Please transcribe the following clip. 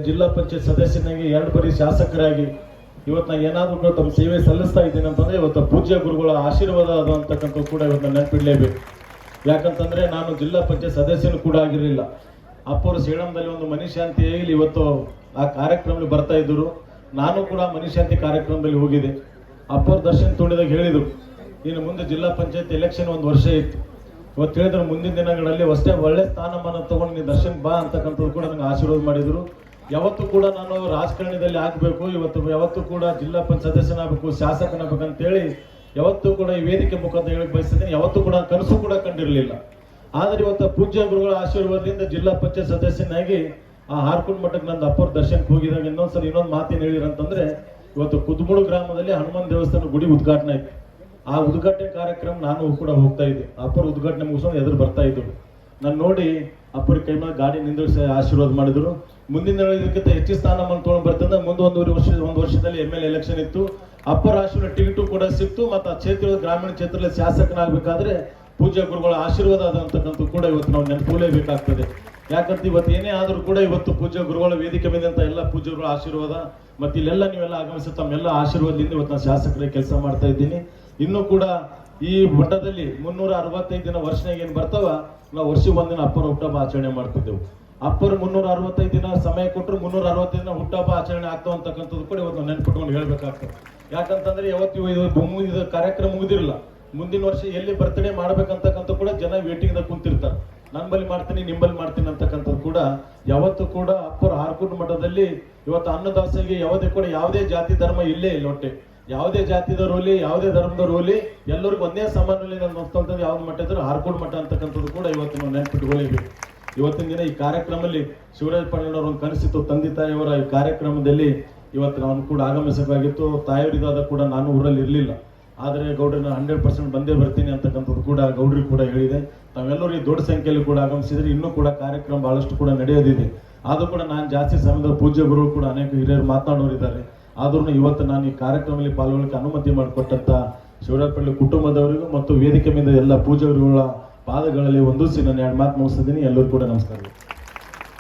ಜಿಲ್ಲಾ ಪಂಚಾಯತ್ ಸದಸ್ಯನಾಗಿ 2 ಬಾರಿ ಶಾಸಕರಾಗಿ ಇವತ್ತು ನಾನು ಏನಾದರೂ ಕೂಡ ತಮ್ಮ ಸೇವೆ ಸಲ್ಲಿಸ್ತಾ ಇದ್ದೀನಿ ಅಂತಂದರೆ ಇವತ್ತು ಪೂಜ್ಯ ಗುರುಗಳ ಆಶೀರ್ವಾದ ಅದು ಅಂತಕ್ಕಂಥದ್ದು ಕೂಡ ಇವತ್ತು ನಾನು ನೆನಪಿಡಲೇಬೇಕು. ಯಾಕಂತಂದರೆ ನಾನು ಜಿಲ್ಲಾ ಪಂಚಾಯತ್ ಸದಸ್ಯನೂ ಕೂಡ ಆಗಿರಲಿಲ್ಲ. ಅಪ್ಪರು ಸೇಳಂದಲ್ಲಿ ಒಂದು ಮನುಶಾಂತಿ ಹೇಳಿ ಇವತ್ತು ಆ ಕಾರ್ಯಕ್ರಮದಲ್ಲಿ ಬರ್ತಾ ಇದ್ದರು. ನಾನು ಕೂಡ ಮನುಶಾಂತಿ ಕಾರ್ಯಕ್ರಮದಲ್ಲಿ ಹೋಗಿದೆ. ಅಪ್ಪರು ದರ್ಶನ ತೊಗೊಂಡಿದಾಗ ಹೇಳಿದರು, ಇನ್ನು ಮುಂದೆ ಜಿಲ್ಲಾ ಪಂಚಾಯತ್ ಎಲೆಕ್ಷನ್ 1 ವರ್ಷ ಇತ್ತು. ಇವತ್ತು ಹೇಳಿದ್ರು ಮುಂದಿನ ದಿನಗಳಲ್ಲಿ ಅಷ್ಟೇ ಒಳ್ಳೆ ಸ್ಥಾನಮಾನ ತಗೊಂಡು ನೀವು ದರ್ಶನ ಬಾ ಅಂತಕ್ಕಂಥದ್ದು ಕೂಡ ನನಗೆ ಆಶೀರ್ವಾದ ಮಾಡಿದರು. ಯಾವತ್ತೂ ಕೂಡ ನಾನು ರಾಜಕಾರಣದಲ್ಲಿ ಆಗಬೇಕು, ಯಾವತ್ತೂ ಕೂಡ ಜಿಲ್ಲಾ ಪಂಚಾಯತ್ ಸದಸ್ಯನಾಗಬೇಕು, ಶಾಸಕನಾಗಬೇಕಂತೇಳಿ ಯಾವತ್ತೂ ಕೂಡ ಈ ವೇದಿಕೆ ಮುಖಾಂತರ ಹೇಳಕ್ಕೆ ಬಯಸ್ತಿದ್ದೀನಿ. ಯಾವತ್ತೂ ಕೂಡ ಕನಸು ಕೂಡ ಕಂಡಿರಲಿಲ್ಲ. ಆದರೆ ಇವತ್ತು ಪೂಜ್ಯ ಗುರುಗಳ ಆಶೀರ್ವಾದದಿಂದ ಜಿಲ್ಲಾ ಪಂಚಾಯತ್ ಸದಸ್ಯನಾಗಿ ಆ ಹಾರ್ಕುಂಡ್ ಮಠಕ್ಕೆ ನಂದು ಅಪ್ಪರ ದರ್ಶನಕ್ಕೆ ಹೋಗಿದಾಗ ಇನ್ನೊಂದು ಮಾತೇನು ಹೇಳಿರಂತಂದ್ರೆ, ಇವತ್ತು ಕುದ್ಮೂಳು ಗ್ರಾಮದಲ್ಲಿ ಹನುಮಾನ್ ದೇವಸ್ಥಾನ ಗುಡಿ ಉದ್ಘಾಟನೆ ಆಯ್ತು. ಆ ಉದ್ಘಾಟನೆ ಕಾರ್ಯಕ್ರಮ ನಾನು ಕೂಡ ಹೋಗ್ತಾ ಇದ್ದೆ. ಅಪ್ಪರ ಉದ್ಘಾಟನೆ ಮುಗಿಸ್ಕೊಂಡು ಎದುರು ಬರ್ತಾ ಇದ್ರು. ನಾನು ನೋಡಿ ಅಪ್ಪರ ಕೈ ಮೇಲೆ ಗಾಡಿ ನಿಂದಿರಿಸಿ ಆಶೀರ್ವಾದ ಮಾಡಿದ್ರು. ಮುಂದಿನ ಇದಕ್ಕಿಂತ ಹೆಚ್ಚು ಸ್ಥಾನಮಾನ ತೊಗೊಂಡು ಬರ್ತಂದ್ರೆ ಮುಂದೆ ಒಂದು ವರ್ಷದಲ್ಲಿ MLA ಎಲೆಕ್ಷನ್ ಇತ್ತು. ಅಪ್ಪರ ಆಶೀರ್ವಾದ ಟಿಕೆಟು ಕೂಡ ಸಿಕ್ತು. ಮತ್ತು ಆ ಕ್ಷೇತ್ರದ ಗ್ರಾಮೀಣ ಕ್ಷೇತ್ರದಲ್ಲಿ ಶಾಸಕನಾಗಬೇಕಾದ್ರೆ ಪೂಜ್ಯ ಗುರುಗಳ ಆಶೀರ್ವಾದ ಅದಂತಕ್ಕಂಥದ್ದು ಕೂಡ ಇವತ್ತು ನಾವು ನೆನಪುಲೇಬೇಕಾಗ್ತದೆ. ಯಾಕಂತ ಇವತ್ತು ಏನೇ ಆದರೂ ಕೂಡ ಇವತ್ತು ಪೂಜ್ಯ ಗುರುಗಳ ವೇದಿಕೆ ಮೇಲೆ ಅಂತ ಎಲ್ಲ ಪೂಜ್ಯಗಳ ಆಶೀರ್ವಾದ ಮತ್ತು ಇಲ್ಲೆಲ್ಲ ನೀವೆಲ್ಲ ಆಗಮಿಸಿ ತಮ್ಮೆಲ್ಲ ಆಶೀರ್ವಾದದಿಂದ ಇವತ್ತು ನಾನು ಶಾಸಕರಿಗೆ ಕೆಲಸ ಮಾಡ್ತಾ ಇದ್ದೀನಿ. ಇನ್ನೂ ಕೂಡ ಈ ಮಠದಲ್ಲಿ 365 ದಿನ ವರ್ಷನಾಗ ಏನು ಬರ್ತಾವ, ನಾವು ವರ್ಷಕ್ಕೆ ಒಂದಿನ ಅಪ್ಪರ ಹುಟ್ಟಹಬ್ಬ ಆಚರಣೆ ಮಾಡ್ತಿದ್ದೆವು. ಅಪ್ಪರು 365 ದಿನ ಸಮಯ ಕೊಟ್ಟರು 365 ದಿನ ಹುಟ್ಟಹಬ್ಬ ಆಚರಣೆ ಆಗ್ತಾವ ಅಂತಕ್ಕಂಥದ್ದು ಕೂಡ ಇವತ್ತು ನೆನ್ಪಿಟ್ಕೊಂಡು ಹೇಳ್ಬೇಕಾಗ್ತದೆ. ಯಾಕಂತಂದ್ರೆ ಯಾವತ್ತು ಇದು ಕಾರ್ಯಕ್ರಮ ಮುಗಿದಿರಲ್ಲ, ಮುಂದಿನ ವರ್ಷ ಎಲ್ಲಿ ಬರ್ತಡೇ ಮಾಡ್ಬೇಕಂತಕ್ಕಂಥ ಕೂಡ ಜನ ವೇಟಿಂಗ್ದಾಗ ಕುಂತಿರ್ತಾರೆ. ನನ್ನ ಬಳಿ ಮಾಡ್ತೀನಿ, ನಿಂಬಲ್ಲಿ ಮಾಡ್ತೀನಿ ಅಂತಕ್ಕಂಥದ್ದು ಕೂಡ ಯಾವತ್ತೂ ಕೂಡ ಅಪ್ಪರ ಹಾರ್ಕುಂಡ್ ಮಠದಲ್ಲಿ ಇವತ್ತು ಅನ್ನದಾಸರಿಗೆ ಯಾವುದೇ ಜಾತಿ ಧರ್ಮ ಇಲ್ಲೇ ಇಲ್ಲ. ಒಟ್ಟೆ ಯಾವುದೇ ಜಾತಿದವ್ರು ಯಾವುದೇ ಧರ್ಮದವ್ರು ಹೋಲಿ ಎಲ್ಲರಿಗೂ ಒಂದೇ ಸಮಾನಲ್ಲಿ ನಾನು ನೋಡ್ತಂತಂದು ಯಾವ್ದು ಮಠ ಇದ್ರು ಹಾರ್ಕುಂಡ್ ಮಠ ಅಂತಕ್ಕಂಥದ್ದು ಕೂಡ ಇವತ್ತು ನಾವು ನೆನ್ಪಿಟ್ಕೊಳ್ಳೇಬೇಕು. ಇವತ್ತಿನ ದಿನ ಈ ಕಾರ್ಯಕ್ರಮದಲ್ಲಿ ಶಿವರಾಜ್ ಪಾಟೀಲ್ ಅವರು ಒಂದು ಕನಸಿತ್ತು, ತಂದೆ ತಾಯಿಯವರ ಈ ಕಾರ್ಯಕ್ರಮದಲ್ಲಿ ಇವತ್ತು ನಾನು ಕೂಡ ಆಗಮಿಸಬೇಕಾಗಿತ್ತು. ತಾಯಿಯವರಿಗಾದ ಕೂಡ ನಾನು ಊರಲ್ಲಿ ಇರಲಿಲ್ಲ. ಆದರೆ ಗೌಡ್ರನ್ನ 100% ಬಂದೇ ಬರ್ತೀನಿ ಅಂತಕ್ಕಂಥದ್ದು ಕೂಡ ಗೌಡ್ರಿಗೆ ಕೂಡ ಹೇಳಿದೆ. ತಾವೆಲ್ಲರೂ ಈ ದೊಡ್ಡ ಸಂಖ್ಯೆಯಲ್ಲಿ ಕೂಡ ಆಗಮಿಸಿದ್ರೆ ಇನ್ನೂ ಕೂಡ ಕಾರ್ಯಕ್ರಮ ಬಹಳಷ್ಟು ಕೂಡ ನಡೆಯೋದಿದೆ. ಆದರೂ ಕೂಡ ನಾನು ಜಾಸ್ತಿ ಸಮಯದ ಪೂಜ್ಯ ಗುರು ಕೂಡ ಅನೇಕ ಹಿರಿಯರು ಮಾತನಾಡೋರಿದ್ದಾರೆ. ಆದ್ರೂ ಇವತ್ತು ನಾನು ಈ ಕಾರ್ಯಕ್ರಮದಲ್ಲಿ ಪಾಲ್ಗೊಳ್ಳಕ್ಕೆ ಅನುಮತಿ ಮಾಡಿಕೊಟ್ಟಂತ ಶಿವರಾಜ್ ಪಾಟೀಲ್ ಕುಟುಂಬದವರಿಗೂ ಮತ್ತು ವೇದಿಕೆ ಮೇಲೆ ಎಲ್ಲ ಪೂಜ್ಯ ಗುರುಗಳ ಪಾದಗಳಲ್ಲಿ ವಂದಿಸಿ ನಾನು 2 ಮಾತು ಮುಗಿಸ್ತಿದ್ದೀನಿ. ಎಲ್ಲರೂ ಕೂಡ ನಮಸ್ಕಾರ.